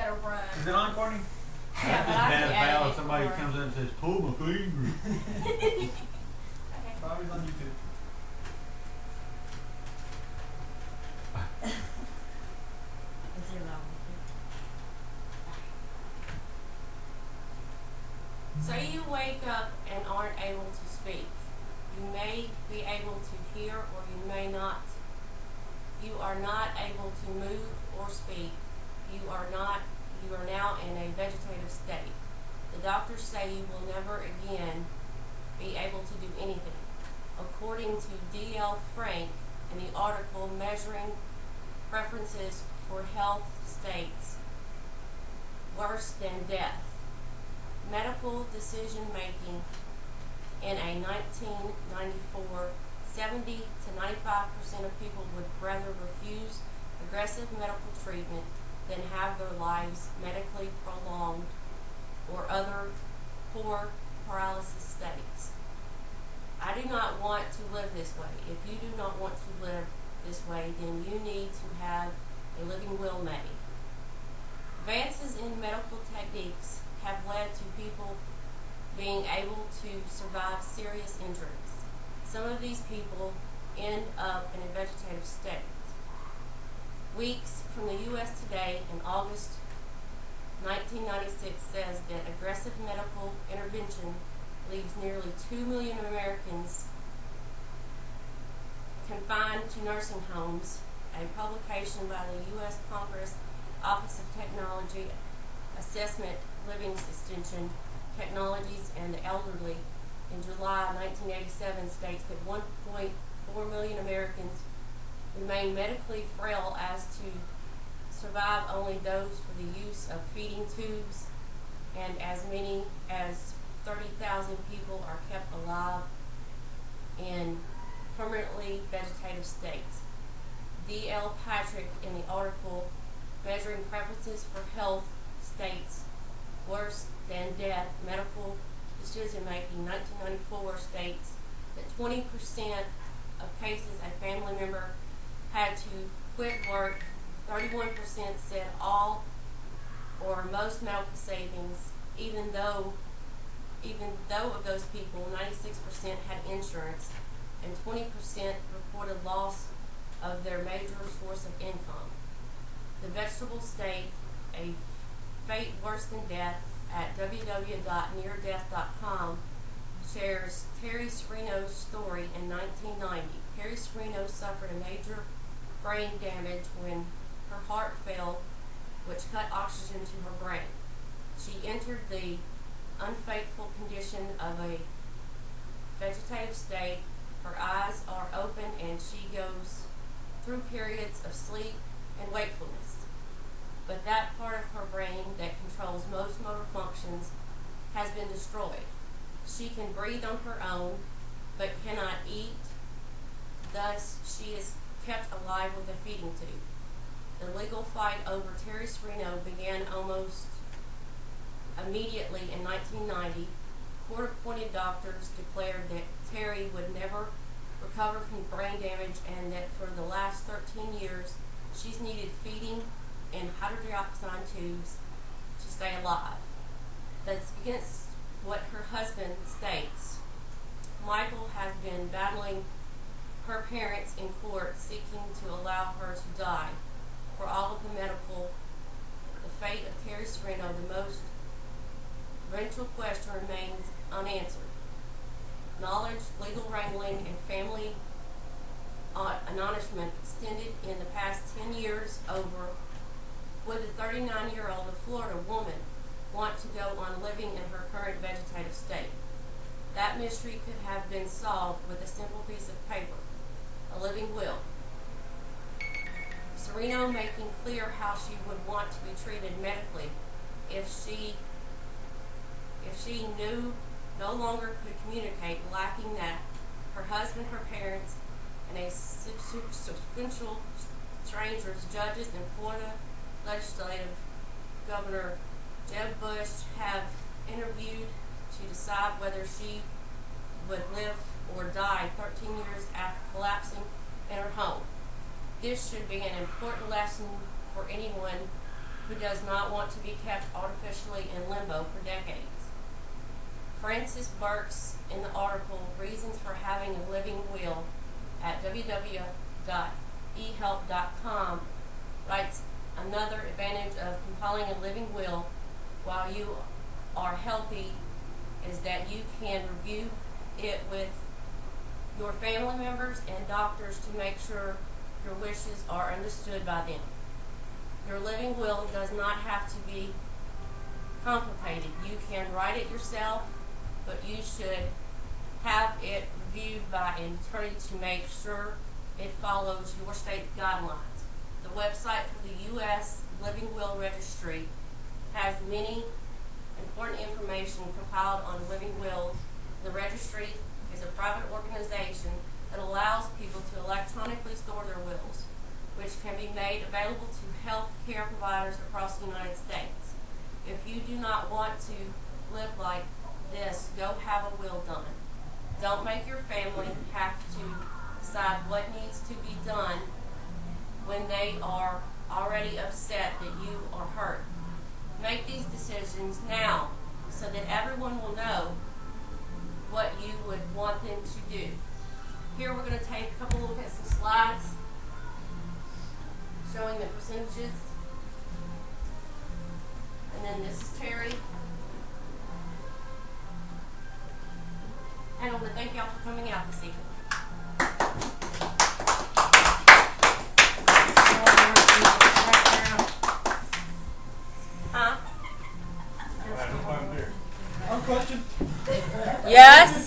better run. Is it on, Courtney? Yeah, but That's I just can bad edit pal it if somebody for- comes in and says, pull my finger. Okay. Bobby's on YouTube. Is he allowed? Say you wake up and aren't able to speak. You may be able to hear or you may not. You are not able to move or speak. You are now in a vegetative state. The doctors say you will never again be able to do anything. According to D.L. Frank in the article Measuring Preferences for Health States, Worse Than Death. Medical decision making in a 1994, 70 to 95% of people would rather refuse aggressive medical treatment than have their lives medically prolonged or other poor paralysis states. I do not want to live this way. If you do not want to live this way, then you need to have a living will made. Advances in medical techniques have led to people being able to survive serious injuries. Some of these people end up in a vegetative state. Weeks from the U.S. Today in August 1996 says that aggressive medical intervention leaves nearly 2 million Americans confined to nursing homes. A publication by the U.S. Congress Office of Technology Assessment, Living Extension Technologies and the Elderly in July 1987 states that 1.4 million Americans remain medically frail as to survive only those for the use of feeding tubes, and as many as 30,000 people are kept alive in permanently vegetative states. D.L. Patrick in the article Measuring Preferences for Health States, Worse Than Death, Medical Decision Making, 1994 states that 20% of cases a family member had to quit work. 31% said all or most medical savings, even though of those people, 96% had insurance, and 20% reported loss of their major source of income. The vegetable state, a fate worse than death, at www.neardeath.com shares Terry Serino's story in 1990. Terry Serino suffered a major brain damage when her heart failed, which cut oxygen to her brain. She entered the unfaithful condition of a vegetative state. Her eyes are open and she goes through periods of sleep and wakefulness. But that part of her brain that controls most motor functions has been destroyed. She can breathe on her own, but cannot eat. Thus, she is kept alive with a feeding tube. The legal fight over Terry Serino began almost immediately in 1990. Court-appointed doctors declared that Terry would never recover from brain damage and that for the last 13 years she's needed feeding and hydroxyl tubes to stay alive. That's against what her husband states. Michael has been battling her parents in court, seeking to allow her to die. For all of the medical, the fate of Terry Serino, the most ventral question remains unanswered. Knowledge, legal wrangling, and family admonishment extended in the past 10 years over would the 39-year-old Florida woman want to go on living in her current vegetative state. That mystery could have been solved with a simple piece of paper, a living will. Serino making clear how she would want to be treated medically if she no longer could communicate, lacking that her husband, her parents, and a substantial strangers, judges, and Florida legislative Governor Jeb Bush have interviewed to decide whether she would live or die 13 years after collapsing in her home. This should be an important lesson for anyone who does not want to be kept artificially in limbo for decades. Francis Burke's in the article Reasons for Having a Living Will at www.ehelp.com writes, another advantage of compiling a living will while you are healthy is that you can review it with your family members and doctors to make sure your wishes are understood by them. Your living will does not have to be complicated. You can write it yourself, but you should have it reviewed by an attorney to make sure it follows your state guidelines. The website for the U.S. Living Will Registry has many important information compiled on living wills. The registry is a private organization that allows people to electronically store their wills, which can be made available to health care providers across the United States. If you do not want to live like this, go have a will done. Don't make your family have to decide what needs to be done when they are already upset that you are hurt. Make these decisions now so that everyone will know what you would want them to do. Here we're going to take a couple look at some slides showing the percentages. And then this is Terry. And I want to thank y'all for coming out this evening. One question. Yes?